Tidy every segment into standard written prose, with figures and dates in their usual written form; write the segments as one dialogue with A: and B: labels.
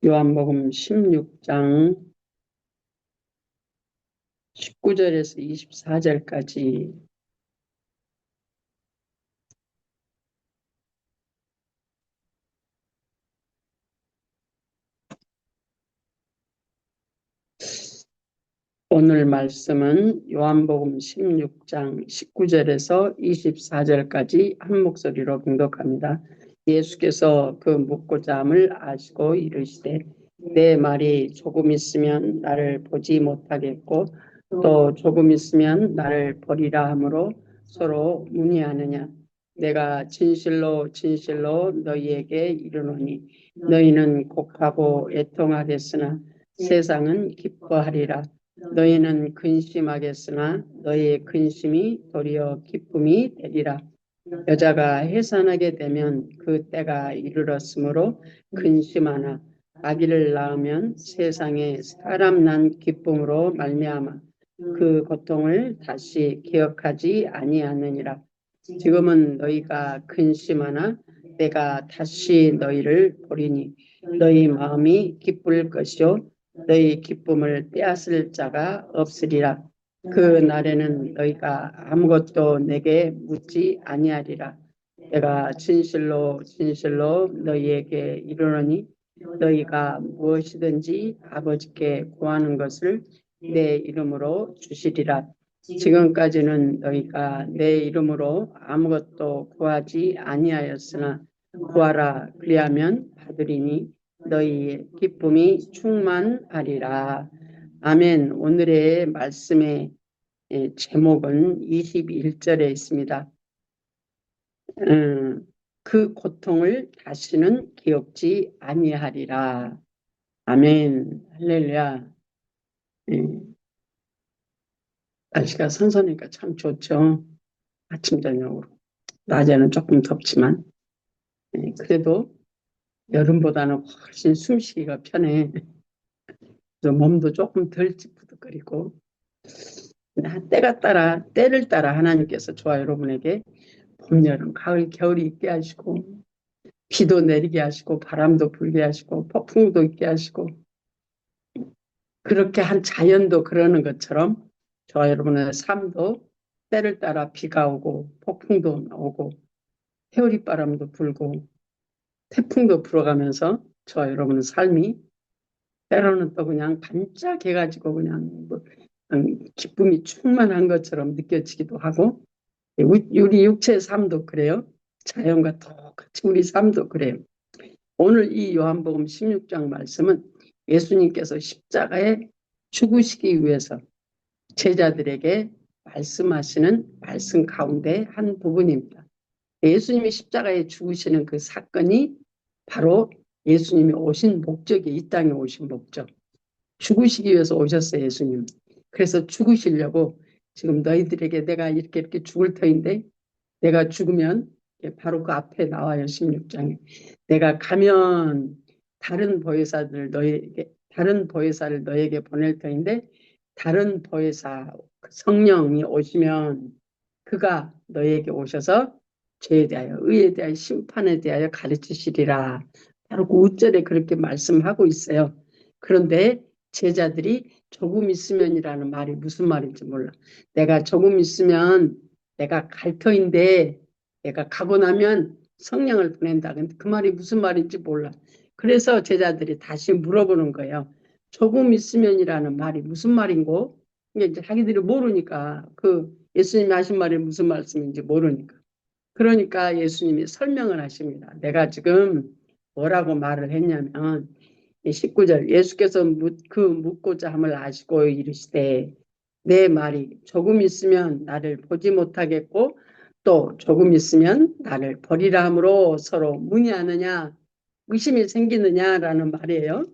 A: 요한복음 16장 19절에서 24절까지 오늘 말씀은 요한복음 16장 19절에서 24절까지 한 목소리로 봉독합니다. 예수께서 그 묻고자 함을 아시고 이르시되 내 말이 조금 있으면 나를 보지 못하겠고 또 조금 있으면 나를 버리라 하므로 서로 문의하느냐. 내가 진실로 진실로 너희에게 이르노니 너희는 곡하고 애통하겠으나 세상은 기뻐하리라. 너희는 근심하겠으나 너희의 근심이 도리어 기쁨이 되리라. 여자가 해산하게 되면 그 때가 이르렀으므로 근심하나 아기를 낳으면 세상에 사람 난 기쁨으로 말미암아 그 고통을 다시 기억하지 아니하느니라. 지금은 너희가 근심하나 내가 다시 너희를 보리니 너희 마음이 기쁠 것이요 너희 기쁨을 빼앗을 자가 없으리라. 그 날에는 너희가 아무것도 내게 묻지 아니하리라. 내가 진실로 진실로 너희에게 이르노니 너희가 무엇이든지 아버지께 구하는 것을 내 이름으로 주시리라. 지금까지는 너희가 내 이름으로 아무것도 구하지 아니하였으나 구하라 그리하면 받으리니 너희의 기쁨이 충만하리라. 아멘. 오늘의 말씀의 제목은 21절에 있습니다. 그 고통을 다시는 기억지 아니하리라. 아멘. 할렐루야. 날씨가 선선하니까 참 좋죠. 아침 저녁으로. 낮에는 조금 덥지만 그래도 여름보다는 훨씬 숨쉬기가 편해. 그래서 몸도 조금 덜 찌푸드거리고 때를 따라 하나님께서 저와 여러분에게 봄, 여름, 가을, 겨울이 있게 하시고 비도 내리게 하시고 바람도 불게 하시고 폭풍도 있게 하시고 그렇게 한 자연도 그러는 것처럼 저와 여러분의 삶도 때를 따라 비가 오고 폭풍도 오고 해오리바람도 불고 태풍도 불어가면서 저와 여러분의 삶이 때로는 또 그냥 반짝해가지고 그냥 기쁨이 충만한 것처럼 느껴지기도 하고 우리 육체의 삶도 그래요. 자연과 똑같이 우리 삶도 그래요. 오늘 이 요한복음 16장 말씀은 예수님께서 십자가에 죽으시기 위해서 제자들에게 말씀하시는 말씀 가운데 한 부분입니다. 예수님이 십자가에 죽으시는 그 사건이 바로 예수님이 오신 목적이 이 땅에 오신 목적. 죽으시기 위해서 오셨어요, 예수님. 그래서 죽으시려고 지금 너희들에게 내가 이렇게 죽을 터인데 내가 죽으면 바로 그 앞에 나와요, 16장에. 내가 가면 다른 보혜사를 너에게 보낼 터인데 다른 보혜사 성령이 오시면 그가 너에게 오셔서 죄에 대하여 의에 대하여 심판에 대하여 가르치시리라. 바로 그 5절에 그렇게 말씀하고 있어요. 그런데 제자들이 조금 있으면이라는 말이 무슨 말인지 몰라. 내가 조금 있으면 내가 갈 터인데 내가 가고 나면 성령을 보낸다. 근데 그 말이 무슨 말인지 몰라. 그래서 제자들이 다시 물어보는 거예요. 조금 있으면이라는 말이 무슨 말인고? 이제 자기들이 모르니까 그 예수님이 하신 말이 무슨 말씀인지 모르니까. 그러니까 예수님이 설명을 하십니다. 내가 지금 뭐라고 말을 했냐면 19절 예수께서 묻고자 함을 아시고 이르시되 내 말이 조금 있으면 나를 보지 못하겠고 또 조금 있으면 나를 버리라 함으로 서로 문의하느냐 의심이 생기느냐라는 말이에요.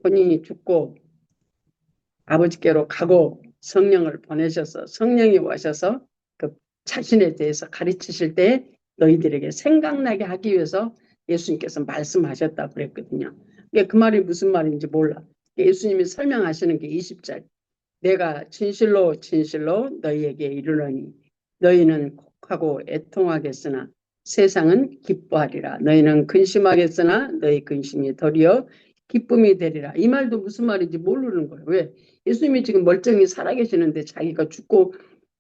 A: 본인이 죽고 아버지께로 가고 성령을 보내셔서 성령이 오셔서 그 자신에 대해서 가르치실 때 너희들에게 생각나게 하기 위해서 예수님께서 말씀하셨다고 그랬거든요. 그 말이 무슨 말인지 몰라. 예수님이 설명하시는 게 20절. 내가 진실로 진실로 너희에게 이르노니 너희는 곡하고 애통하겠으나 세상은 기뻐하리라. 너희는 근심하겠으나 너희 근심이 도리어 기쁨이 되리라. 이 말도 무슨 말인지 모르는 거예요. 왜? 예수님이 지금 멀쩡히 살아계시는데 자기가 죽고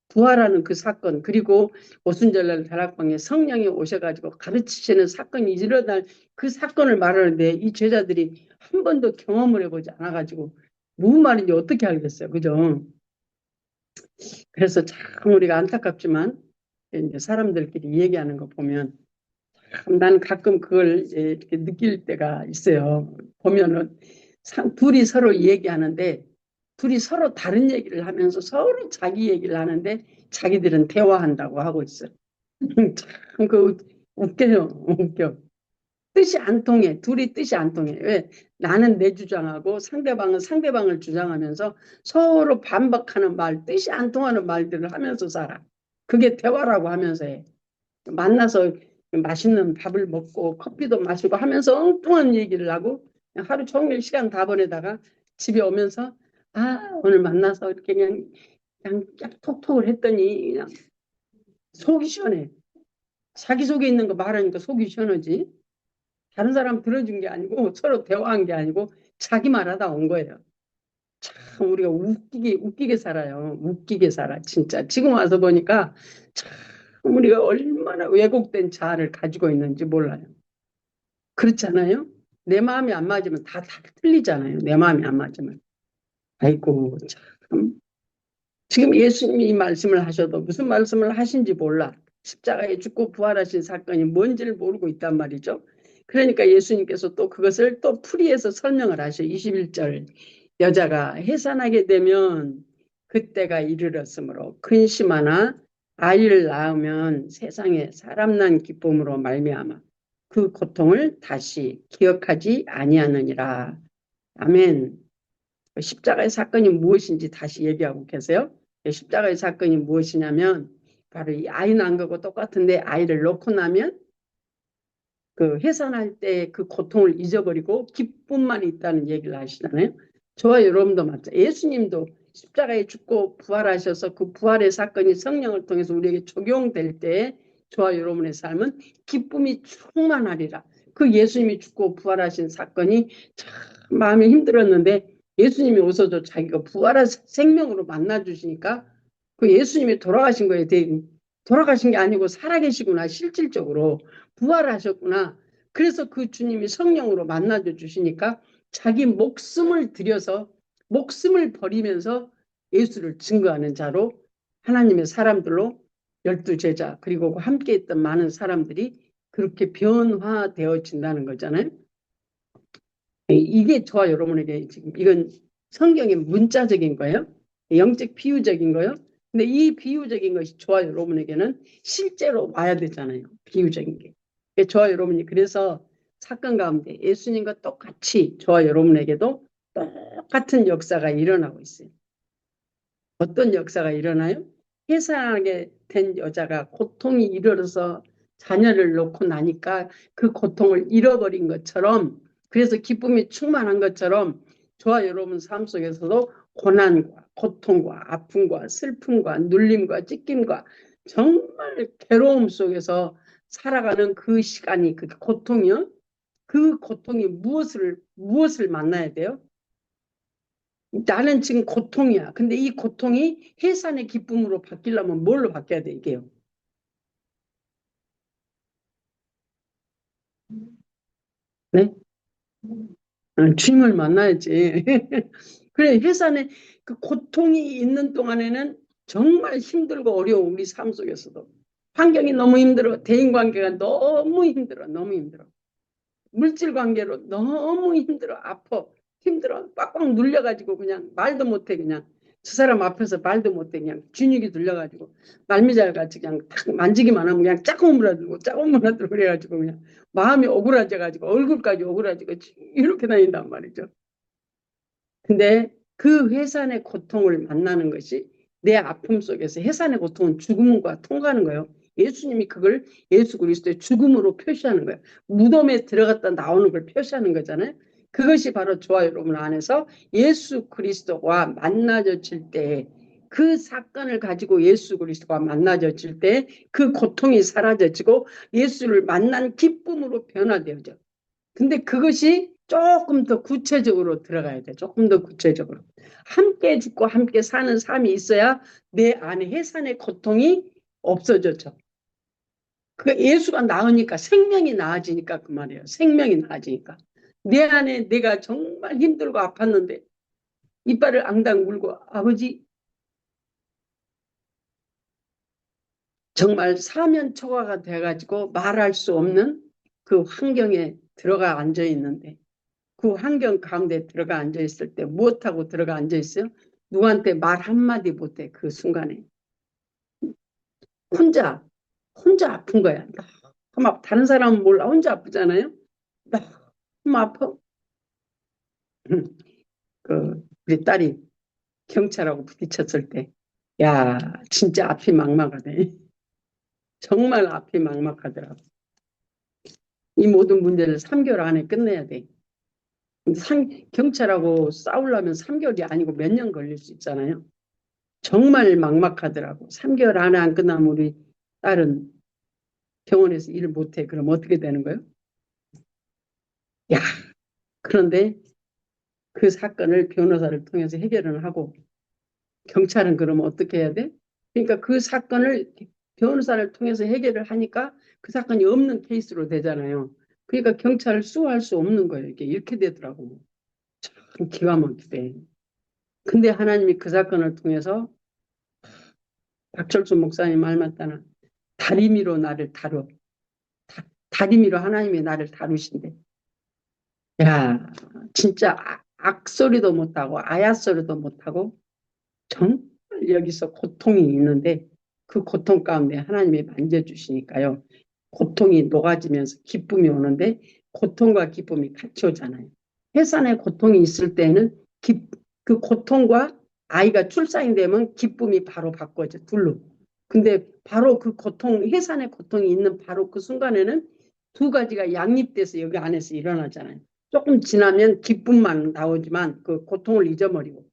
A: 부활하는 그 사건, 그리고 오순절날 다락방에 성령이 오셔가지고 가르치시는 사건이 일어날 그 사건을 말하는데 이 제자들이 한 번도 경험을 해보지 않아가지고 무슨 말인지 어떻게 알겠어요. 그죠? 그래서 참 우리가 안타깝지만 이제 사람들끼리 얘기하는 거 보면 참 나는 가끔 그걸 이제 이렇게 느낄 때가 있어요. 보면은 둘이 서로 얘기하는데 둘이 서로 다른 얘기를 하면서 서로 자기 얘기를 하는데 자기들은 대화한다고 하고 있어요. 참 그 웃겨요. 웃겨. 뜻이 안 통해. 둘이 뜻이 안 통해. 왜? 나는 내 주장하고 상대방은 상대방을 주장하면서 서로 반박하는 말, 뜻이 안 통하는 말들을 하면서 살아. 그게 대화라고 하면서 해. 만나서 맛있는 밥을 먹고 커피도 마시고 하면서 엉뚱한 얘기를 하고 그냥 하루 종일 시간 다 보내다가 집에 오면서 아, 오늘 만나서 이렇게 그냥 톡톡을 했더니 그냥 속이 시원해. 자기 속에 있는 거 말하니까 속이 시원하지. 다른 사람 들어준 게 아니고 서로 대화한 게 아니고 자기 말하다 온 거예요. 참 우리가 웃기게 살아요. 웃기게 살아 진짜. 지금 와서 보니까 참 우리가 얼마나 왜곡된 자아를 가지고 있는지 몰라요. 그렇잖아요. 내 마음이 안 맞으면 다 틀리잖아요. 내 마음이 안 맞으면. 아이고 참. 지금 예수님이 이 말씀을 하셔도 무슨 말씀을 하신지 몰라. 십자가에 죽고 부활하신 사건이 뭔지를 모르고 있단 말이죠. 그러니까 예수님께서 또 그것을 또 풀이해서 설명을 하셔. 21절. 여자가 해산하게 되면 그때가 이르렀으므로 근심하나 아이를 낳으면 세상에 사람 난 기쁨으로 말미암아 그 고통을 다시 기억하지 아니하느니라. 아멘. 십자가의 사건이 무엇인지 다시 얘기하고 계세요. 십자가의 사건이 무엇이냐면 바로 이 아이 낳은 거고 똑같은데 아이를 놓고 나면 그 해산할 때 그 고통을 잊어버리고 기쁨만 있다는 얘기를 하시잖아요. 저와 여러분도 맞죠. 예수님도 십자가에 죽고 부활하셔서 그 부활의 사건이 성령을 통해서 우리에게 적용될 때 저와 여러분의 삶은 기쁨이 충만하리라. 그 예수님이 죽고 부활하신 사건이 참 마음이 힘들었는데 예수님이 오셔서 자기가 부활한 생명으로 만나주시니까 그 예수님이 돌아가신 거에 대해 돌아가신 게 아니고 살아계시구나 실질적으로 부활하셨구나. 그래서 그 주님이 성령으로 만나줘 주시니까 자기 목숨을 들여서 목숨을 버리면서 예수를 증거하는 자로 하나님의 사람들로 12제자 그리고 함께 있던 많은 사람들이 그렇게 변화되어진다는 거잖아요. 이게 저와 여러분에게 지금 이건 성경의 문자적인 거예요. 영적 비유적인 거예요. 근데 이 비유적인 것이 저와 여러분에게는 실제로 와야 되잖아요. 비유적인 게. 저와 여러분이 그래서 사건 가운데 예수님과 똑같이 저와 여러분에게도 똑같은 역사가 일어나고 있어요. 어떤 역사가 일어나요? 해산하게 된 여자가 고통이 이르러서 자녀를 놓고 나니까 그 고통을 잃어버린 것처럼 그래서 기쁨이 충만한 것처럼 저와 여러분 삶 속에서도 고난과 고통과 아픔과 슬픔과 눌림과 찢김과 정말 괴로움 속에서 살아가는 그 시간이 그 고통이요. 그 고통이 무엇을 만나야 돼요? 나는 지금 고통이야. 근데 이 고통이 해산의 기쁨으로 바뀌려면 뭘로 바뀌어야 돼, 이게요? 네? 주님을 만나야지. 그래, 해산의 그 고통이 있는 동안에는 정말 힘들고 어려워, 우리 삶 속에서도. 환경이 너무 힘들어. 대인 관계가 너무 힘들어. 너무 힘들어. 물질 관계로 너무 힘들어. 아파. 힘들어. 꽉꽉 눌려가지고 그냥 말도 못해. 그냥 저 사람 앞에서 말도 못해. 그냥 준육이 눌려가지고 말미잘 같이 그냥 탁 만지기만 하면 그냥 짜고 물어들고 짜고 물어들고 그래가지고 그냥 마음이 오그라져가지고 얼굴까지 오그라지고 이렇게 다닌단 말이죠. 근데 그 해산의 고통을 만나는 것이 내 아픔 속에서 해산의 고통은 죽음과 통과하는 거예요. 예수님이 그걸 예수 그리스도의 죽음으로 표시하는 거예요. 무덤에 들어갔다 나오는 걸 표시하는 거잖아요. 그것이 바로 저와 여러분 안에서 예수 그리스도와 만나질 때 그 사건을 가지고 예수 그리스도가 만나졌을 때 그 고통이 사라져지고 예수를 만난 기쁨으로 변화되어져. 근데 그것이 조금 더 구체적으로 들어가야 돼. 조금 더 구체적으로. 함께 죽고 함께 사는 삶이 있어야 내 안에 해산의 고통이 없어졌죠. 그 예수가 나으니까 생명이 나아지니까 그 말이에요. 생명이 나아지니까. 내 안에 내가 정말 힘들고 아팠는데 이빨을 앙당 물고 아버지 정말 사면초가가 돼가지고 말할 수 없는 그 환경에 들어가 앉아 있는데 그 환경 가운데 들어가 앉아 있을 때 무엇하고 들어가 앉아 있어요? 누구한테 말 한마디 못해 그 순간에 혼자 혼자 아픈 거야. 너무 다른 사람은 몰라 혼자 아프잖아요. 너무 아파. 그 우리 딸이 경찰하고 부딪혔을 때, 야 진짜 앞이 막막하네. 정말 앞이 막막하더라고. 이 모든 문제를 3개월 안에 끝내야 돼. 경찰하고 싸우려면 3개월이 아니고 몇 년 걸릴 수 있잖아요. 정말 막막하더라고. 3개월 안에 안 끝나면 우리 딸은 병원에서 일을 못해. 그럼 어떻게 되는 거예요? 야, 그런데 그 사건을 변호사를 통해서 해결을 하고 경찰은 그러면 어떻게 해야 돼? 그러니까 그 사건을 변호사를 통해서 해결을 하니까 그 사건이 없는 케이스로 되잖아요. 그러니까 경찰을 수호할 수 없는 거예요. 이렇게 되더라고. 참 기가 막히대. 근데 하나님이 그 사건을 통해서 박철수 목사님 말 맞다나 다리미로 나를 다뤄. 다리미로 하나님이 나를 다루신대. 야, 진짜 악소리도 못하고 아야소리도 못하고 정말 여기서 고통이 있는데 그 고통 가운데 하나님이 만져주시니까요. 고통이 녹아지면서 기쁨이 오는데 고통과 기쁨이 같이 오잖아요. 해산의 고통이 있을 때는 그 고통과 아이가 출산이 되면 기쁨이 바로 바꿔져 둘로. 근데 바로 그 고통, 해산의 고통이 있는 바로 그 순간에는 두 가지가 양립돼서 여기 안에서 일어나잖아요. 조금 지나면 기쁨만 나오지만 그 고통을 잊어버리고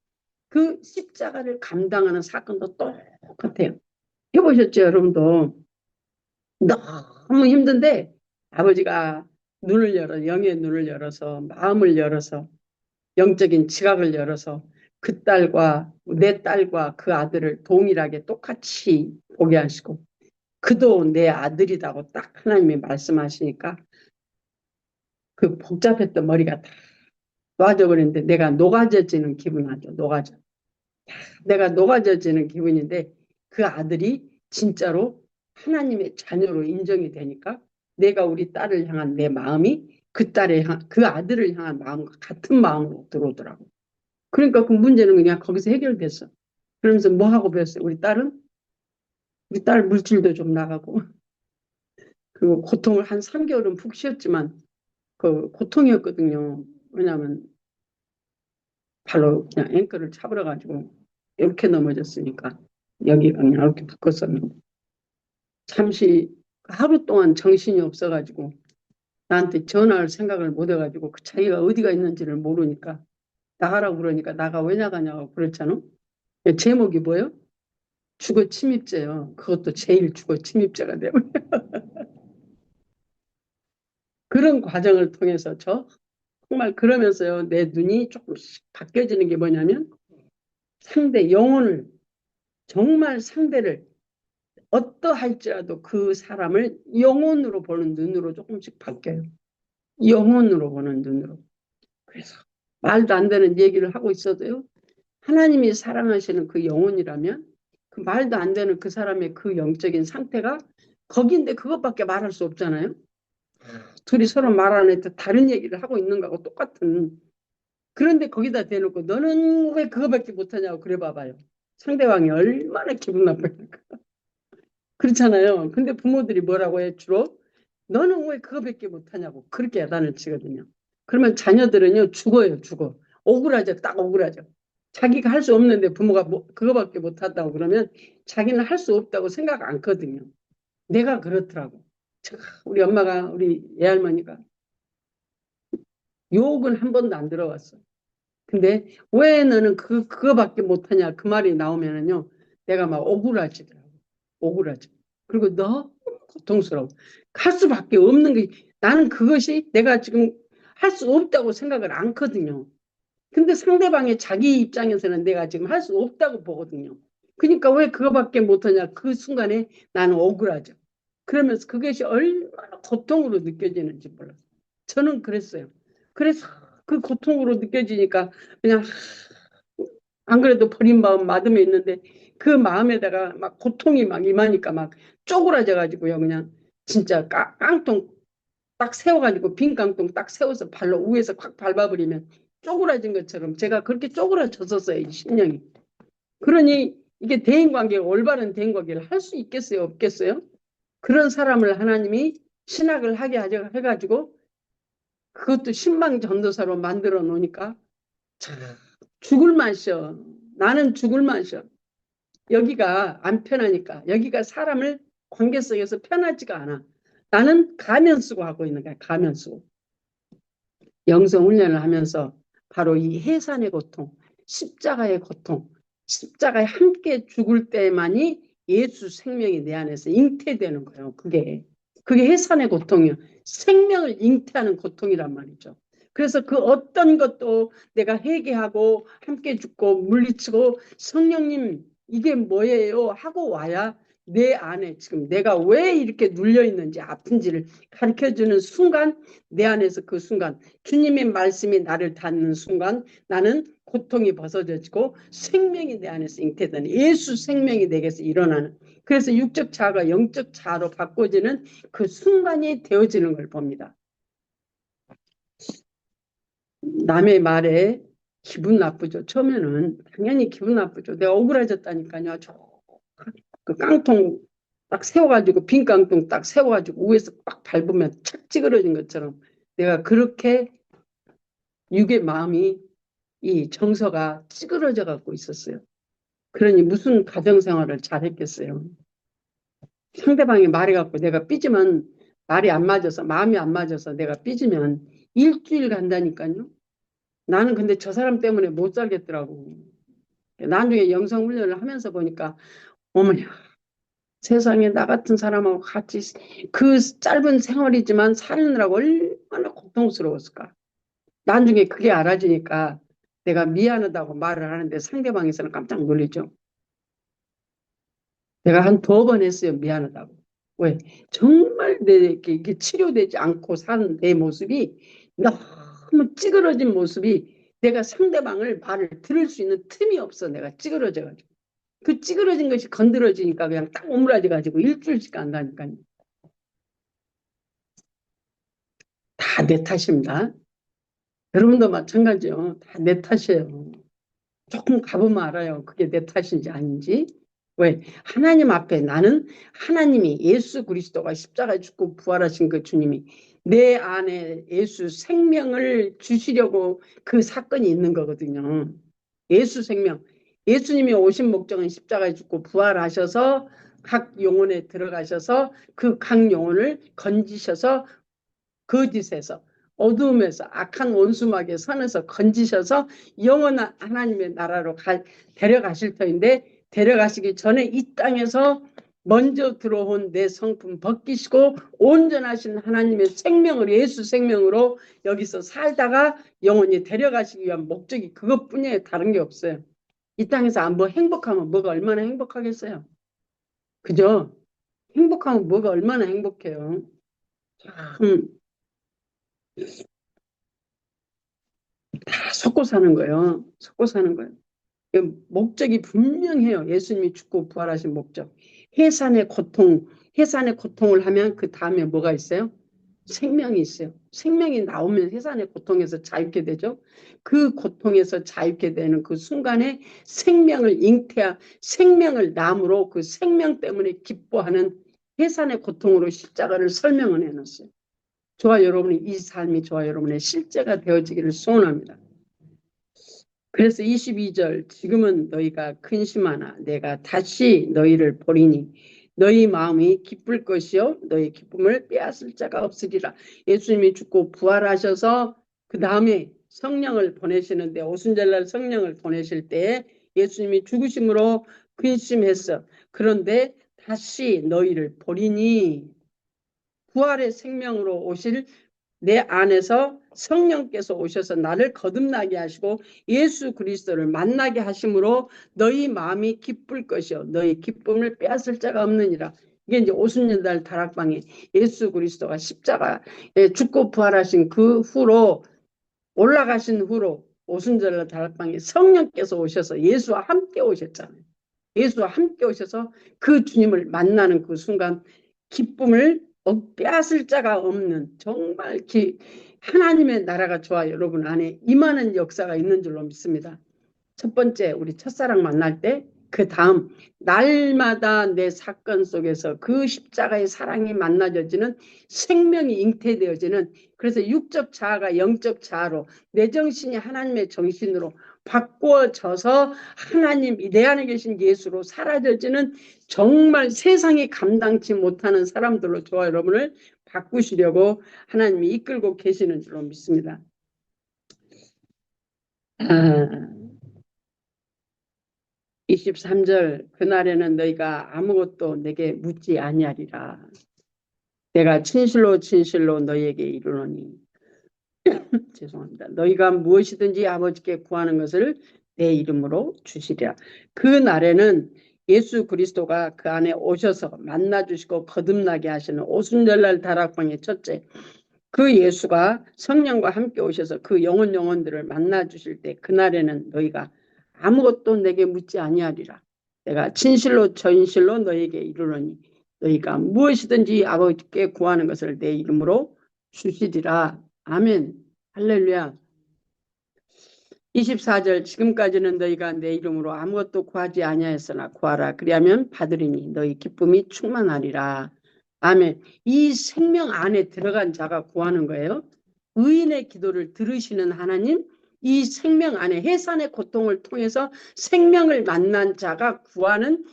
A: 그 십자가를 감당하는 사건도 똑같아요. 해보셨죠, 여러분도? 너무 힘든데 아버지가 눈을 열어, 영의 눈을 열어서 마음을 열어서 영적인 지각을 열어서 그 딸과 내 딸과 그 아들을 동일하게 똑같이 보게 하시고 그도 내 아들이라고 딱 하나님이 말씀하시니까 그 복잡했던 머리가 다 놓아져 버리는데 내가 녹아져지는 기분 하죠. 녹아져. 내가 녹아져지는 기분인데 그 아들이 진짜로 하나님의 자녀로 인정이 되니까 내가 우리 딸을 향한 내 마음이 그 아들을 향한 마음과 같은 마음으로 들어오더라고. 그러니까 그 문제는 그냥 거기서 해결됐어. 그러면서 뭐 하고 배웠어요? 우리 딸 물질도 좀 나가고 그리고 고통을 한 3개월은 푹 쉬었지만 그 고통이었거든요. 왜냐하면 발로 그냥 앵커를 차버려 가지고 이렇게 넘어졌으니까 여기가 그냥 이렇게 묶었었는데 잠시 하루 동안 정신이 없어가지고 나한테 전화할 생각을 못 해가지고 그 자기가 어디가 있는지를 모르니까 나가라고 그러니까 나가 왜 나가냐고 그랬잖아. 제목이 뭐예요? 주거 침입죄요. 그것도 제일 주거 침입죄가 되고 그런 과정을 통해서 정말 그러면서요 내 눈이 조금씩 바뀌어지는 게 뭐냐면 상대 영혼을 정말 상대를 어떠할지라도 그 사람을 영혼으로 보는 눈으로 조금씩 바뀌어요. 영혼으로 보는 눈으로. 그래서 말도 안 되는 얘기를 하고 있어도요. 하나님이 사랑하시는 그 영혼이라면 그 말도 안 되는 그 사람의 그 영적인 상태가 거기인데 그것밖에 말할 수 없잖아요. 둘이 서로 말 안 해도 다른 얘기를 하고 있는 거하고 똑같은. 그런데 거기다 대놓고 너는 왜 그거밖에 못하냐고 그래 봐봐요. 상대방이 얼마나 기분 나쁠까. 그렇잖아요. 근데 부모들이 뭐라고 해 주로? 너는 왜 그거밖에 못하냐고 그렇게 야단을 치거든요. 그러면 자녀들은요 죽어요 죽어. 억울하죠. 딱 억울하죠. 자기가 할 수 없는데 부모가 그거밖에 못한다고 그러면 자기는 할 수 없다고 생각 않거든요. 내가 그렇더라고. 우리 엄마가 우리 애할머니가 욕은 한 번도 안 들어왔어. 근데 왜 너는 그거밖에 못하냐 그 말이 나오면은요 내가 막 억울하지더라고. 억울하지. 그리고 너무 고통스러워. 할 수밖에 없는 게 나는 그것이 내가 지금 할 수 없다고 생각을 않거든요. 근데 상대방의 자기 입장에서는 내가 지금 할 수 없다고 보거든요. 그러니까 왜 그거밖에 못하냐 그 순간에 나는 억울하죠. 그러면서 그것이 얼마나 고통으로 느껴지는지 몰랐어요. 저는 그랬어요. 그래서 그 고통으로 느껴지니까 그냥 안 그래도 버린 마음 마음에 있는데 그 마음에다가 막 고통이 막 임하니까 막 쪼그라져 가지고요. 그냥 진짜 깡통 딱 세워가지고 빈 깡통 딱 세워서 발로 위에서 콱 밟아버리면 쪼그라진 것처럼 제가 그렇게 쪼그라졌었어요. 이 심령이. 그러니 이게 대인관계가 올바른 대인관계를 할 수 있겠어요? 없겠어요? 그런 사람을 하나님이 신학을 하게 해가지고 그것도 신방 전도사로 만들어 놓으니까 참 죽을 맛이여. 나는 죽을 맛이여. 여기가 안 편하니까 여기가 사람을 관계 속에서 편하지가 않아. 나는 가면 쓰고 하고 있는 거야. 가면 쓰고. 영성 훈련을 하면서 바로 이 해산의 고통, 십자가의 고통, 십자가에 함께 죽을 때만이 예수 생명이 내 안에서 잉태되는 거예요. 그게 해산의 고통이에요. 생명을 잉태하는 고통이란 말이죠. 그래서 그 어떤 것도 내가 회개하고 함께 죽고 물리치고 성령님 이게 뭐예요 하고 와야 내 안에 지금 내가 왜 이렇게 눌려 있는지 아픈지를 가르쳐주는 순간 내 안에서 그 순간 주님의 말씀이 나를 닿는 순간 나는 고통이 벗어져지고 생명이 내 안에서 잉태되는 예수 생명이 내게서 일어나는 그래서 육적 자아가 영적 자아로 바꿔지는 그 순간이 되어지는 걸 봅니다. 남의 말에 기분 나쁘죠. 처음에는 당연히 기분 나쁘죠. 내가 억울해졌다니까요. 그 깡통 딱 세워가지고 빈 깡통 딱 세워가지고 위에서 빡 밟으면 착 찌그러진 것처럼 내가 그렇게 육의 마음이 이 정서가 찌그러져 갖고 있었어요. 그러니 무슨 가정생활을 잘했겠어요. 상대방이 말해갖고 내가 삐지면 말이 안 맞아서 마음이 안 맞아서 내가 삐지면 일주일 간다니까요. 나는 근데 저 사람 때문에 못 살겠더라고. 나중에 영성훈련을 하면서 보니까 어머냐 세상에 나 같은 사람하고 같이 그 짧은 생활이지만 살느라고 얼마나 고통스러웠을까. 나중에 그게 알아지니까 내가 미안하다고 말을 하는데 상대방에서는 깜짝 놀리죠. 내가 한 2번 했어요. 미안하다고. 왜? 정말 이게 치료되지 않고 사는 내 모습이 너무 찌그러진 모습이 내가 상대방을 말을 들을 수 있는 틈이 없어. 내가 찌그러져가지고. 그 찌그러진 것이 건드려지니까 그냥 딱 오므라져가지고 일주일씩 간다니까요. 다 내 탓입니다. 여러분도 마찬가지요. 다 내 탓이에요. 조금 가보면 알아요. 그게 내 탓인지 아닌지. 왜? 하나님 앞에 나는 하나님이 예수 그리스도가 십자가에 죽고 부활하신 그 주님이 내 안에 예수 생명을 주시려고 그 사건이 있는 거거든요. 예수 생명. 예수님이 오신 목적은 십자가에 죽고 부활하셔서 각 영혼에 들어가셔서 그 각 영혼을 건지셔서 거짓에서 어두움에서 악한 원수막의 선에서 건지셔서 영원한 하나님의 나라로 데려가실 터인데 데려가시기 전에 이 땅에서 먼저 들어온 내 성품 벗기시고 온전하신 하나님의 생명을 예수 생명으로 여기서 살다가 영원히 데려가시기 위한 목적이 그것뿐이에요. 다른 게 없어요. 이 땅에서 뭐 행복하면 뭐가 얼마나 행복하겠어요. 그죠? 행복하면 뭐가 얼마나 행복해요. 참 다 속고 사는 거예요. 속고 사는 거예요. 목적이 분명해요. 예수님이 죽고 부활하신 목적. 해산의 고통, 해산의 고통을 하면 그 다음에 뭐가 있어요? 생명이 있어요. 생명이 나오면 해산의 고통에서 자유케 되죠. 그 고통에서 자유케 되는 그 순간에 생명을 생명을 남으로 그 생명 때문에 기뻐하는 해산의 고통으로 십자가를 설명을 해놨어요. 저와 여러분이 이 삶이 저와 여러분의 실제가 되어지기를 소원합니다. 그래서 22절 지금은 너희가 근심하나 내가 다시 너희를 보리니 너희 마음이 기쁠 것이요 너희 기쁨을 빼앗을 자가 없으리라. 예수님이 죽고 부활하셔서 그 다음에 성령을 보내시는데 오순절날 성령을 보내실 때 예수님이 죽으심으로 근심했어. 그런데 다시 너희를 보리니 부활의 생명으로 오실 내 안에서 성령께서 오셔서 나를 거듭나게 하시고 예수 그리스도를 만나게 하심으로 너희 마음이 기쁠 것이요 너희 기쁨을 빼앗을 자가 없느니라. 이게 이제 오순절날 다락방에 예수 그리스도가 십자가에 죽고 부활하신 그 후로 올라가신 후로 오순절날 다락방에 성령께서 오셔서 예수와 함께 오셨잖아요. 예수와 함께 오셔서 그 주님을 만나는 그 순간 기쁨을 빼앗을 자가 없는 정말 하나님의 나라가 저와 여러분 안에 임하는 역사가 있는 줄로 믿습니다. 첫 번째 우리 첫사랑 만날 때 그 다음 날마다 내 사건 속에서 그 십자가의 사랑이 만나져지는 생명이 잉태되어지는 그래서 육적 자아가 영적 자아로 내 정신이 하나님의 정신으로 바꾸어져서 하나님 내 안에 계신 예수로 사라져지는 정말 세상이 감당치 못하는 사람들로 저와 여러분을 바꾸시려고 하나님이 이끌고 계시는 줄로 믿습니다. 23절 그날에는 너희가 아무것도 내게 묻지 아니하리라. 내가 진실로 진실로 너희에게 이르노니 죄송합니다. 너희가 무엇이든지 아버지께 구하는 것을 내 이름으로 주시리라. 그 날에는 예수 그리스도가 그 안에 오셔서 만나주시고 거듭나게 하시는 오순절날 다락방의 첫째 그 예수가 성령과 함께 오셔서 그 영혼들을 만나주실 때 그날에는 너희가 아무것도 내게 묻지 아니하리라. 내가 진실로 전실로 너희에게 이르노니 너희가 무엇이든지 아버지께 구하는 것을 내 이름으로 주시리라. 아멘. 할렐루야. 24절 지금까지는 너희가 내 이름으로 아무것도 구하지 아니하였으나 구하라. 그리하면 받으리니 너희 기쁨이 충만하리라. 아멘. 이 생명 안에 들어간 자가 구하는 거예요. 의인의 기도를 들으시는 하나님, 이 생명 안에 해산의 고통을 통해서 생명을 만난 자가 구하는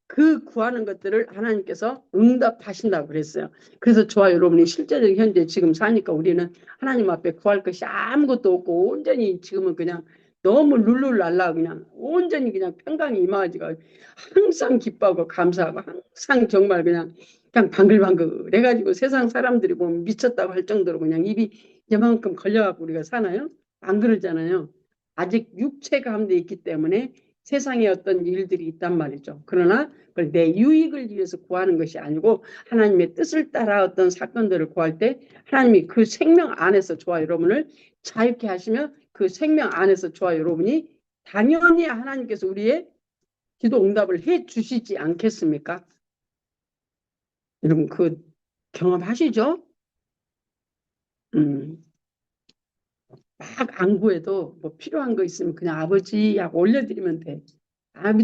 A: 그 구하는 것들을 하나님께서 응답하신다고 그랬어요. 그래서 저와 여러분이 실제로 현재 지금 사니까 우리는 하나님 앞에 구할 것이 아무것도 없고 온전히 지금은 그냥 너무 룰루랄라 그냥 온전히 그냥 평강이 임하지고 항상 기뻐하고 감사하고 항상 정말 그냥 방글방글 해가지고 세상 사람들이 보면 미쳤다고 할 정도로 그냥 입이 이만큼 걸려갖고 우리가 사나요? 안 그러잖아요. 아직 육체 가운데 있기 때문에 세상에 어떤 일들이 있단 말이죠. 그러나 그걸 내 유익을 위해서 구하는 것이 아니고 하나님의 뜻을 따라 어떤 사건들을 구할 때 하나님이 그 생명 안에서 저와 여러분을 자유케 하시며 그 생명 안에서 저와 여러분이 당연히 하나님께서 우리의 기도 응답을 해 주시지 않겠습니까? 여러분 그 경험하시죠? 막 안 구해도 뭐 필요한 거 있으면 그냥 아버지하고 올려드리면 돼.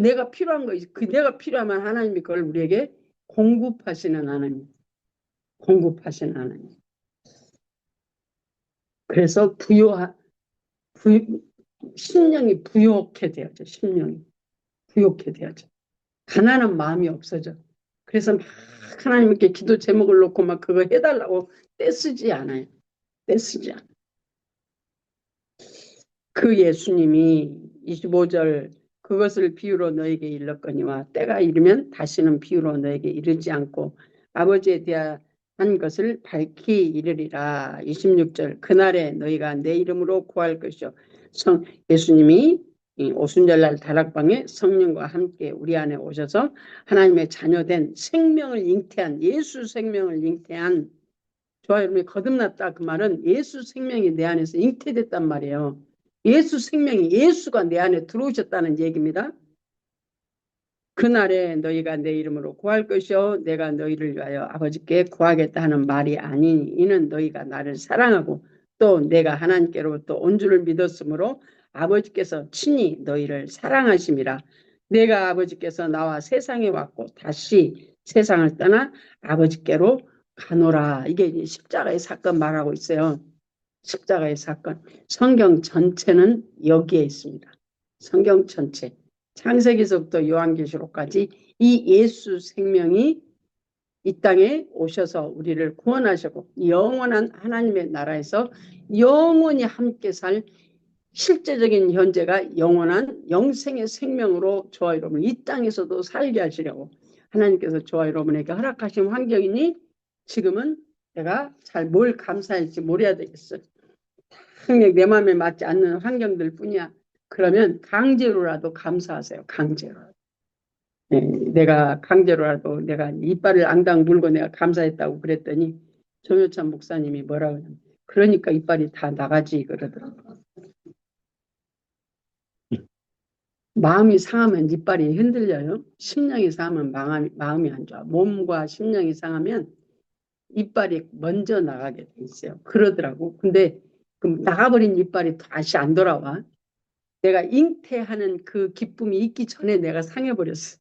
A: 내가 필요한 거 그 내가 필요하면 하나님이 그걸 우리에게 공급하시는 하나님. 공급하시는 하나님. 그래서 심령이 부욕해 되어져. 심령이 부욕해 되어져. 가난한 마음이 없어져. 그래서 막 하나님께 기도 제목을 놓고 막 그거 해달라고 떼쓰지 않아요. 떼쓰지 않아요. 그 예수님이 25절 그것을 비유로 너에게 일렀거니와 때가 이르면 다시는 비유로 너에게 이르지 않고 아버지에 대한 것을 밝히 이르리라. 26절 그날에 너희가 내 이름으로 구할 것이요. 예수님이 오순절날 다락방에 성령과 함께 우리 안에 오셔서 하나님의 자녀된 생명을 잉태한 예수 생명을 잉태한 저와 여러분이 거듭났다 그 말은 예수 생명이 내 안에서 잉태됐단 말이에요. 예수 생명이 예수가 내 안에 들어오셨다는 얘기입니다. 그날에 너희가 내 이름으로 구할 것이요 내가 너희를 위하여 아버지께 구하겠다 하는 말이 아니니 이는 너희가 나를 사랑하고 또 내가 하나님께로부터 온 줄을 믿었으므로 아버지께서 친히 너희를 사랑하심이라. 내가 아버지께서 나와 세상에 왔고 다시 세상을 떠나 아버지께로 가노라. 이게 십자가의 사건 말하고 있어요. 십자가의 사건. 성경 전체는 여기에 있습니다. 성경 전체. 창세기서부터 요한계시록까지 이 예수 생명이 이 땅에 오셔서 우리를 구원하시고 영원한 하나님의 나라에서 영원히 함께 살 실제적인 현재가 영원한 영생의 생명으로 저와 여러분 이 땅에서도 살게 하시려고 하나님께서 저와 여러분에게 허락하신 환경이니 지금은 내가 잘 뭘 감사할지 모르야 되겠어요. 항상 내 마음에 맞지 않는 환경들 뿐이야. 그러면 강제로라도 감사하세요. 강제로라도. 네, 내가 강제로라도 내가 이빨을 앙당 물고 내가 감사했다고 그랬더니 정효찬 목사님이 뭐라고 하냐면 그러니까 이빨이 다 나가지 그러더라고요. 마음이 상하면 이빨이 흔들려요. 심령이 상하면 마음이 안 좋아. 몸과 심령이 상하면 이빨이 먼저 나가게 돼 있어요. 그러더라고. 근데 그럼 나가버린 이빨이 다시 안 돌아와. 내가 잉태하는 그 기쁨이 있기 전에 내가 상해버렸어.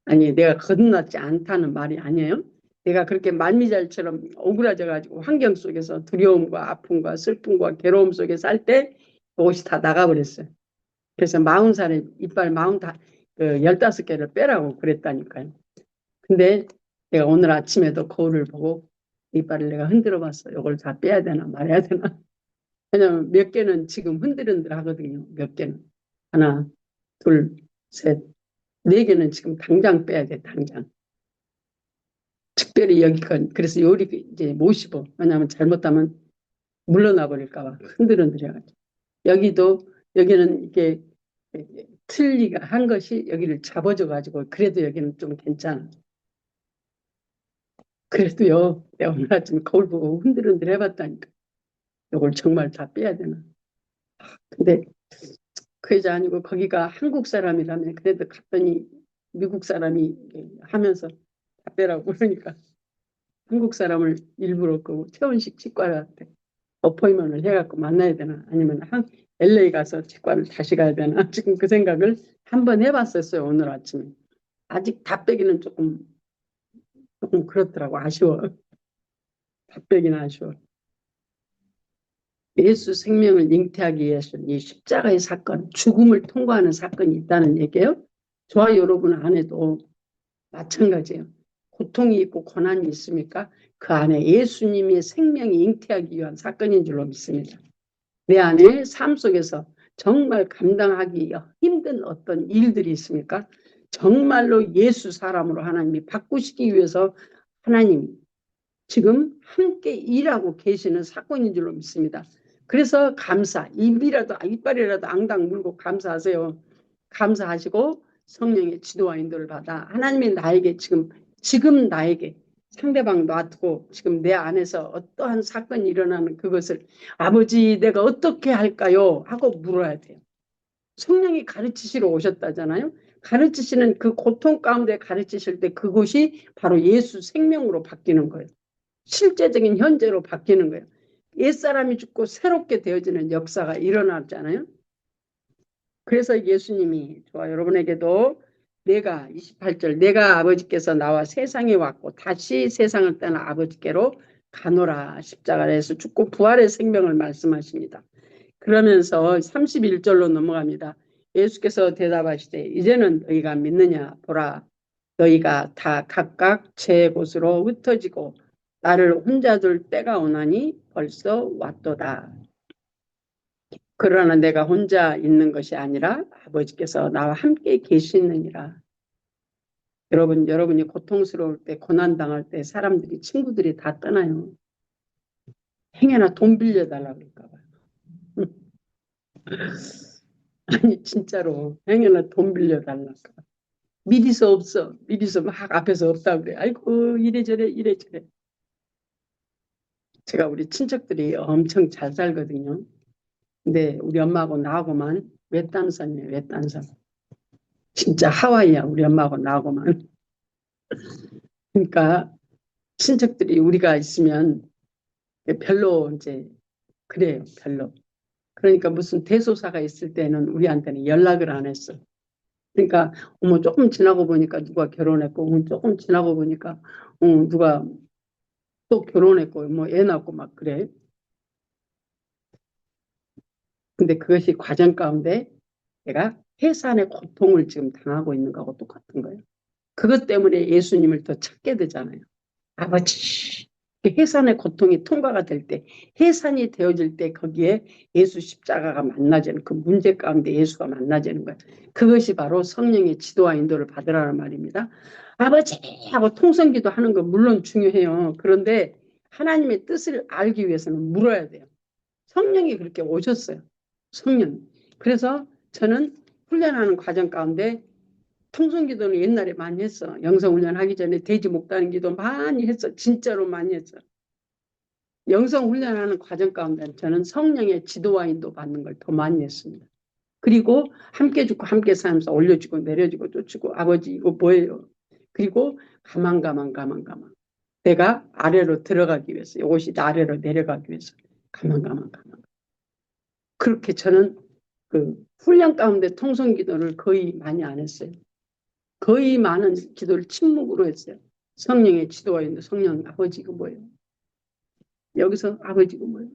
A: 아니, 내가 거듭났지 않다는 말이 아니에요. 내가 그렇게 말미잘처럼 오그라져가지고 환경 속에서 두려움과 아픔과 슬픔과 괴로움 속에 살 때 그것이 다 나가버렸어요. 그래서 40살에 이빨 15개를 빼라고 그랬다니까요. 근데 내가 오늘 아침에도 거울을 보고 이빨을 내가 흔들어 봤어. 이걸 다 빼야 되나 말아야 되나. 왜냐면 몇 개는 지금 흔들흔들 하거든요. 몇 개는. 하나, 둘, 셋, 네 개는 지금 당장 빼야 돼, 당장. 특별히 여기 건, 그래서 요리 이제 못 씹어. 왜냐면 잘못하면 물러나 버릴까봐 흔들흔들 해가지고. 여기는 이게 틀니가 한 것이 여기를 잡아줘가지고, 그래도 여기는 좀 괜찮아. 그래도요, 내가 오늘 아침에 거울 보고 흔들흔들 해봤다니까. 이걸 정말 다 빼야 되나. 근데 그 여자 아니고 거기가 한국 사람이라면 그래도 갔더니 미국 사람이 하면서 다 빼라고 그러니까 한국 사람을 일부러 그 퇴원식 치과를 갔대. 어포이먼을 해갖고 만나야 되나 아니면 LA 가서 치과를 다시 가야 되나 지금 그 생각을 한번 해봤었어요. 오늘 아침에. 아직 다 빼기는 조금 그렇더라고. 아쉬워. 다 빼기는 아쉬워. 예수 생명을 잉태하기 위해서는 이 십자가의 사건, 죽음을 통과하는 사건이 있다는 얘기예요. 저와 여러분 안에도 마찬가지예요. 고통이 있고 고난이 있습니까? 그 안에 예수님의 생명이 잉태하기 위한 사건인 줄로 믿습니다. 내 안에 삶 속에서 정말 감당하기 힘든 어떤 일들이 있습니까? 정말로 예수 사람으로 하나님이 바꾸시기 위해서 하나님이 지금 함께 일하고 계시는 사건인 줄로 믿습니다. 그래서 이빨이라도 앙당 물고 감사하세요. 감사하시고 성령의 지도와 인도를 받아 하나님이 나에게 지금 나에게 상대방 놔두고 지금 내 안에서 어떠한 사건이 일어나는 그것을 아버지 내가 어떻게 할까요? 하고 물어야 돼요. 성령이 가르치시러 오셨다잖아요. 가르치시는 그 고통 가운데 가르치실 때 그곳이 바로 예수 생명으로 바뀌는 거예요. 실제적인 현재로 바뀌는 거예요. 옛사람이 죽고 새롭게 되어지는 역사가 일어났잖아요. 그래서 예수님이 저와 여러분에게도 28절 내가 아버지께서 나와 세상에 왔고 다시 세상을 떠나 아버지께로 가노라 십자가에서 죽고 부활의 생명을 말씀하십니다. 그러면서 31절로 넘어갑니다. 예수께서 대답하시되 이제는 너희가 믿느냐 보라 너희가 다 각각 제 곳으로 흩어지고 나를 혼자 둘 때가 오나니 벌써 왔도다. 그러나 내가 혼자 있는 것이 아니라 아버지께서 나와 함께 계시느니라. 여러분이 고통스러울 때, 고난당할 때 사람들이, 친구들이 다 떠나요. 행여나 돈 빌려달라고 그럴까 봐요. 아니, 진짜로. 행여나 돈 빌려달랄까 봐. 미리서 없어. 미리서 막 앞에서 없다고 그래. 아이고, 이래저래, 이래저래. 제가 우리 친척들이 엄청 잘 살거든요. 근데 우리 엄마하고 나하고만 외딴섬이에요. 외딴섬. 진짜 하와이야. 우리 엄마하고 나하고만. 그러니까 친척들이 우리가 있으면 별로 이제 그래요. 별로. 그러니까 무슨 대소사가 있을 때는 우리한테는 연락을 안 했어. 그러니까 어머 조금 지나고 보니까 누가 결혼했고 조금 지나고 보니까 누가 또 결혼했고 뭐 애 낳고 막 그래. 근데 그것이 과정 가운데 내가 해산의 고통을 지금 당하고 있는 거하고 똑같은 거예요. 그것 때문에 예수님을 더 찾게 되잖아요. 아버지, 해산의 고통이 통과가 될 때, 해산이 되어질 때 거기에 예수 십자가가 만나지는 그 문제 가운데 예수가 만나지는 거예요. 그것이 바로 성령의 지도와 인도를 받으라는 말입니다. 아버지 하고 통성기도 하는 거 물론 중요해요. 그런데 하나님의 뜻을 알기 위해서는 물어야 돼요. 성령이 그렇게 오셨어요. 성령. 그래서 저는 훈련하는 과정 가운데 통성기도는 옛날에 많이 했어. 영성훈련 하기 전에 돼지 목다는 기도 많이 했어. 진짜로 많이 했어. 영성훈련하는 과정 가운데 저는 성령의 지도와 인도 받는 걸 더 많이 했습니다. 그리고 함께 죽고 함께 살면서 올려주고 내려주고 쫓고 아버지 이거 뭐예요? 그리고 가만. 내가 아래로 들어가기 위해서 이것이 아래로 내려가기 위해서 가만. 그렇게 저는 그 훈련 가운데 통성기도를 거의 많이 안 했어요. 거의 많은 기도를 침묵으로 했어요. 성령의 지도가 있는데 성령 아버지가 뭐예요? 여기서 아버지가 뭐예요?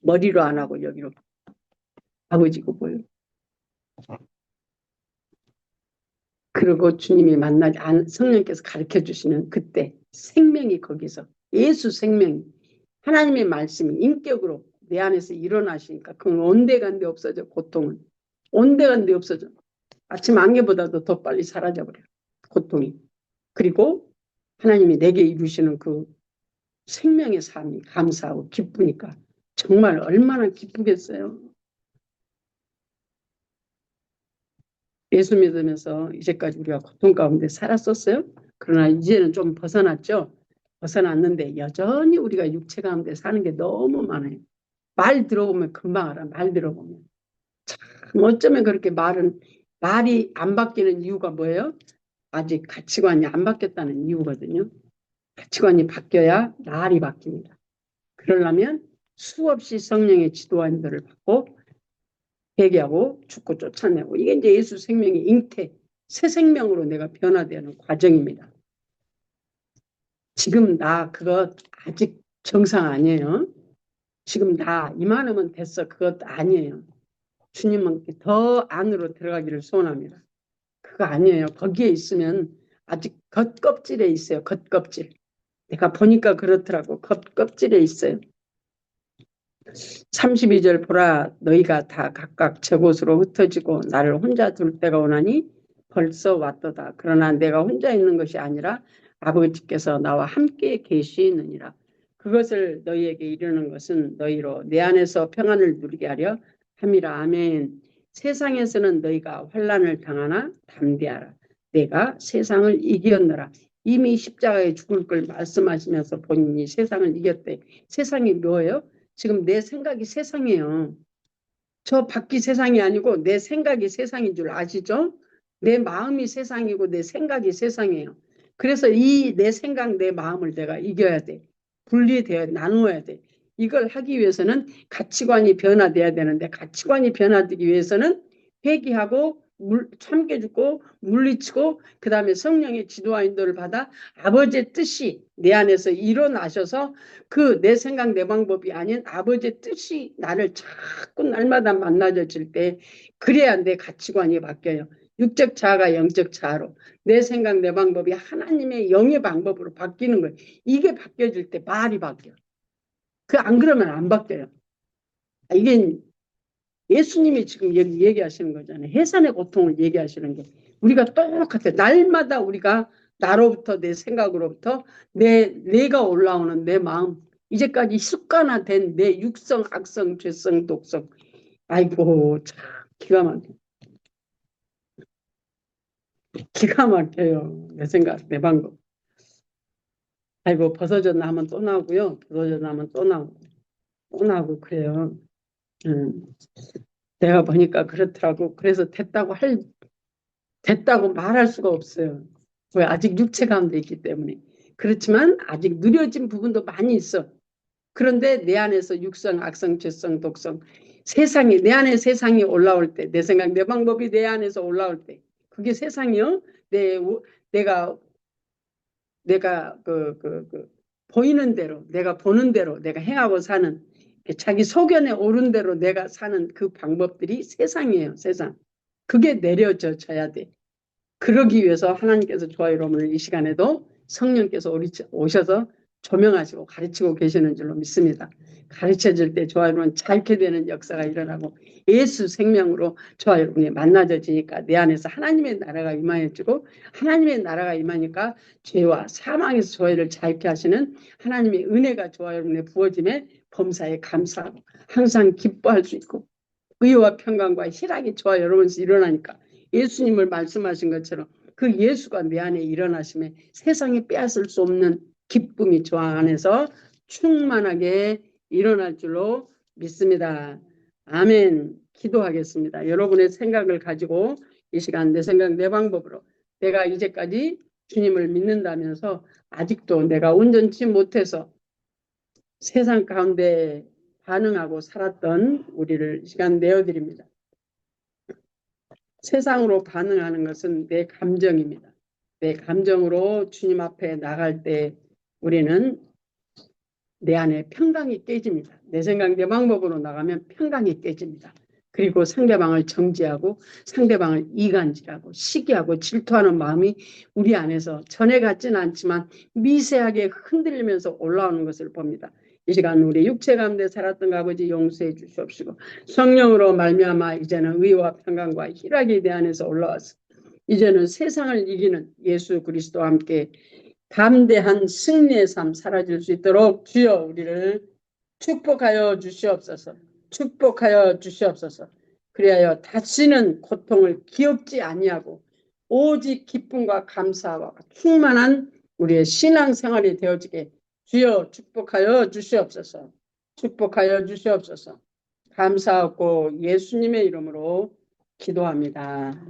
A: 머리로 안 하고 여기로 아버지가 뭐예요? 그리고 주님이 만나지 성령께서 가르쳐 주시는 그때 생명이 거기서 예수 생명이 하나님의 말씀이 인격으로 내 안에서 일어나시니까 그건 온데간데 없어져. 고통은 온데간데 없어져. 아침 안개보다도 더 빨리 사라져버려요. 고통이. 그리고 하나님이 내게 이루시는 그 생명의 삶이 감사하고 기쁘니까 정말 얼마나 기쁘겠어요. 예수 믿으면서 이제까지 우리가 고통 가운데 살았었어요. 그러나 이제는 좀 벗어났죠. 벗어났는데 여전히 우리가 육체 가운데 사는 게 너무 많아요. 말 들어보면 금방 알아. 말 들어보면. 참 어쩌면 그렇게 말이 안 바뀌는 이유가 뭐예요? 아직 가치관이 안 바뀌었다는 이유거든요. 가치관이 바뀌어야 말이 바뀝니다. 그러려면 수없이 성령의 지도와 인도를 받고 회개하고 죽고 쫓아내고 이게 이제 예수 생명의 잉태 새 생명으로 내가 변화되는 과정입니다. 지금 나 그거 아직 정상 아니에요. 지금 나 이만하면 됐어. 그것도 아니에요. 주님은 더 안으로 들어가기를 소원합니다. 그거 아니에요. 거기에 있으면 아직 겉껍질에 있어요. 겉껍질. 내가 보니까 그렇더라고. 겉껍질에 있어요. 32절 보라 너희가 다 각각 저곳으로 흩어지고 나를 혼자 둘 때가 오나니 벌써 왔도다. 그러나 내가 혼자 있는 것이 아니라 아버지께서 나와 함께 계시느니라. 그것을 너희에게 이르는 것은 너희로 내 안에서 평안을 누리게 하려 함이라. 아멘. 세상에서는 너희가 환난을 당하나 담대하라. 내가 세상을 이겼노라. 이미 십자가에 죽을 걸 말씀하시면서 본인이 세상을 이겼대. 세상이 뭐예요? 지금 내 생각이 세상이에요. 저 밖이 세상이 아니고 내 생각이 세상인 줄 아시죠? 내 마음이 세상이고 내 생각이 세상이에요. 그래서 이 내 생각, 내 마음을 내가 이겨야 돼. 분리되어 나누어야 돼. 이걸 하기 위해서는 가치관이 변화돼야 되는데 가치관이 변화되기 위해서는 회개하고 참겨주고 물리치고 그 다음에 성령의 지도와 인도를 받아 아버지의 뜻이 내 안에서 일어나셔서 그 내 생각 내 방법이 아닌 아버지의 뜻이 나를 자꾸 날마다 만나질 때 그래야 내 가치관이 바뀌어요. 육적 자아가 영적 자아로 내 생각 내 방법이 하나님의 영의 방법으로 바뀌는 거예요. 이게 바뀌어질 때 말이 바뀌어. 그 안 그러면 안 바뀌어요. 이게 예수님이 지금 얘기하시는 거잖아요. 해산의 고통을 얘기하시는 게 우리가 똑같아요. 날마다 우리가 나로부터 내 생각으로부터 내가 올라오는 내 마음 이제까지 습관화된 내 육성, 악성, 죄성, 독성 아이고 참 기가 막혀. 기가 막혀요. 내 생각, 내 방법. 아이고 벗어졌나 하면 또 나오고요. 벗어졌나 하면 또 나오고 또 나오고 그래요. 내가 보니까 그렇더라고. 그래서 됐다고 말할 수가 없어요. 왜? 아직 육체 가운데 있기 때문에. 그렇지만 아직 느려진 부분도 많이 있어. 그런데 내 안에서 육성, 악성, 죄성, 독성, 세상이, 내 안에 세상이 올라올 때, 내 생각, 내 방법이 내 안에서 올라올 때, 그게 세상이요. 내가, 보이는 대로, 내가 보는 대로, 내가 행하고 사는, 자기 소견에 오른 대로 내가 사는 그 방법들이 세상이에요, 세상. 그게 내려져야 돼. 그러기 위해서 하나님께서 저와 여러분을 이 시간에도 성령께서 오셔서 조명하시고 가르치고 계시는 줄로 믿습니다. 가르쳐 줄 때 저와 여러분 자유케 되는 역사가 일어나고 예수 생명으로 저와 여러분이 만나져지니까 내 안에서 하나님의 나라가 임하여지고 하나님의 나라가 임하니까 죄와 사망에서 저희를 자유케 하시는 하나님의 은혜가 저와 여러분의 부어짐에 범사에 감사하고 항상 기뻐할 수 있고 의와 평강과 희락이 저와 여러분에서 일어나니까 예수님을 말씀하신 것처럼 그 예수가 내 안에 일어나심에 세상에 빼앗을 수 없는 기쁨이 저 안에서 충만하게 일어날 줄로 믿습니다. 아멘. 기도하겠습니다. 여러분의 생각을 가지고 이 시간 내 생각 내 방법으로 내가 이제까지 주님을 믿는다면서 아직도 내가 온전치 못해서 세상 가운데 반응하고 살았던 우리를 시간 내어드립니다. 세상으로 반응하는 것은 내 감정입니다. 내 감정으로 주님 앞에 나갈 때 우리는 내 안에 평강이 깨집니다. 내 생각, 내 방법으로 나가면 평강이 깨집니다. 그리고 상대방을 정죄하고 상대방을 이간질하고 시기하고 질투하는 마음이 우리 안에서 전에 같지는 않지만 미세하게 흔들리면서 올라오는 것을 봅니다. 이 시간 우리 육체 가운데 살았던 아버지 용서해 주시옵시고 성령으로 말미암아 이제는 의와 평강과 희락이 내 안에서 올라와서 이제는 세상을 이기는 예수 그리스도와 함께 담대한 승리의 삶 살아질 수 있도록 주여 우리를 축복하여 주시옵소서. 축복하여 주시옵소서. 그리하여 다시는 고통을 기억지 아니하고 오직 기쁨과 감사와 충만한 우리의 신앙생활이 되어지게 주여 축복하여 주시옵소서. 축복하여 주시옵소서. 감사하고 예수님의 이름으로 기도합니다.